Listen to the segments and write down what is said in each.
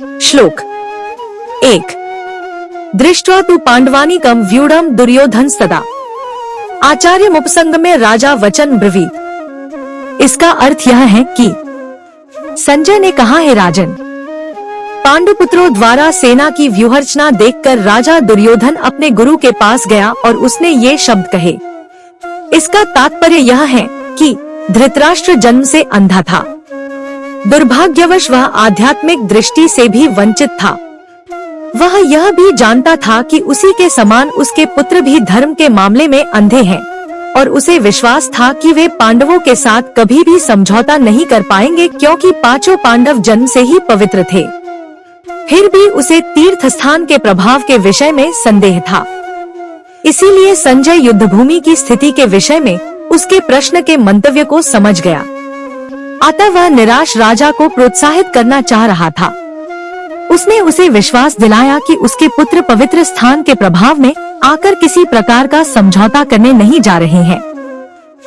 श्लोक 1। दृष्ट्वा तु पांडवानीकं व्यूढ़म दुर्योधन सदा। आचार्य मुपसंग में राजा वचन ब्रवीत। इसका अर्थ यह है कि संजय ने कहा है राजन, पांडुपुत्रों द्वारा सेना की व्यूहरचना देखकर राजा दुर्योधन अपने गुरु के पास गया और उसने ये शब्द कहे। इसका तात्पर्य यह है कि धृतराष्ट्र जन्म से अंधा था। दुर्भाग्यवश वह आध्यात्मिक दृष्टि से भी वंचित था। वह यह भी जानता था कि उसी के समान उसके पुत्र भी धर्म के मामले में अंधे हैं और उसे विश्वास था कि वे पांडवों के साथ कभी भी समझौता नहीं कर पाएंगे, क्योंकि पांचों पांडव जन्म से ही पवित्र थे। फिर भी उसे तीर्थ स्थान के प्रभाव के विषय में संदेह था। इसीलिए संजय युद्धभूमि की स्थिति के विषय में उसके प्रश्न के मंतव्य को समझ गया। अतः वह निराश राजा को प्रोत्साहित करना चाह रहा था। उसने उसे विश्वास दिलाया कि उसके पुत्र पवित्र स्थान के प्रभाव में आकर किसी प्रकार का समझौता करने नहीं जा रहे हैं।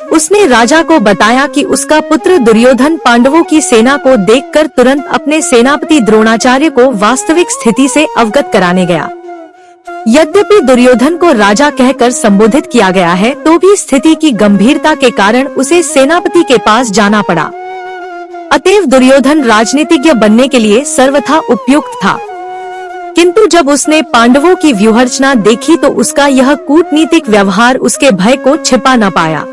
उसने राजा को बताया कि उसका पुत्र दुर्योधन पांडवों की सेना को देखकर तुरंत अपने सेनापति द्रोणाचार्य को वास्तविक स्थिति से अवगत कराने गया। यद्यपि दुर्योधन को राजा कहकर संबोधित किया गया है, तो भी स्थिति की गंभीरता के कारण उसे सेनापति के पास जाना पड़ा। अतएव दुर्योधन राजनीतिज्ञ बनने के लिए सर्वथा उपयुक्त था। किंतु जब उसने पांडवों की व्यूहरचना देखी तो उसका यह कूटनीतिक व्यवहार उसके भय को छिपा न पाया।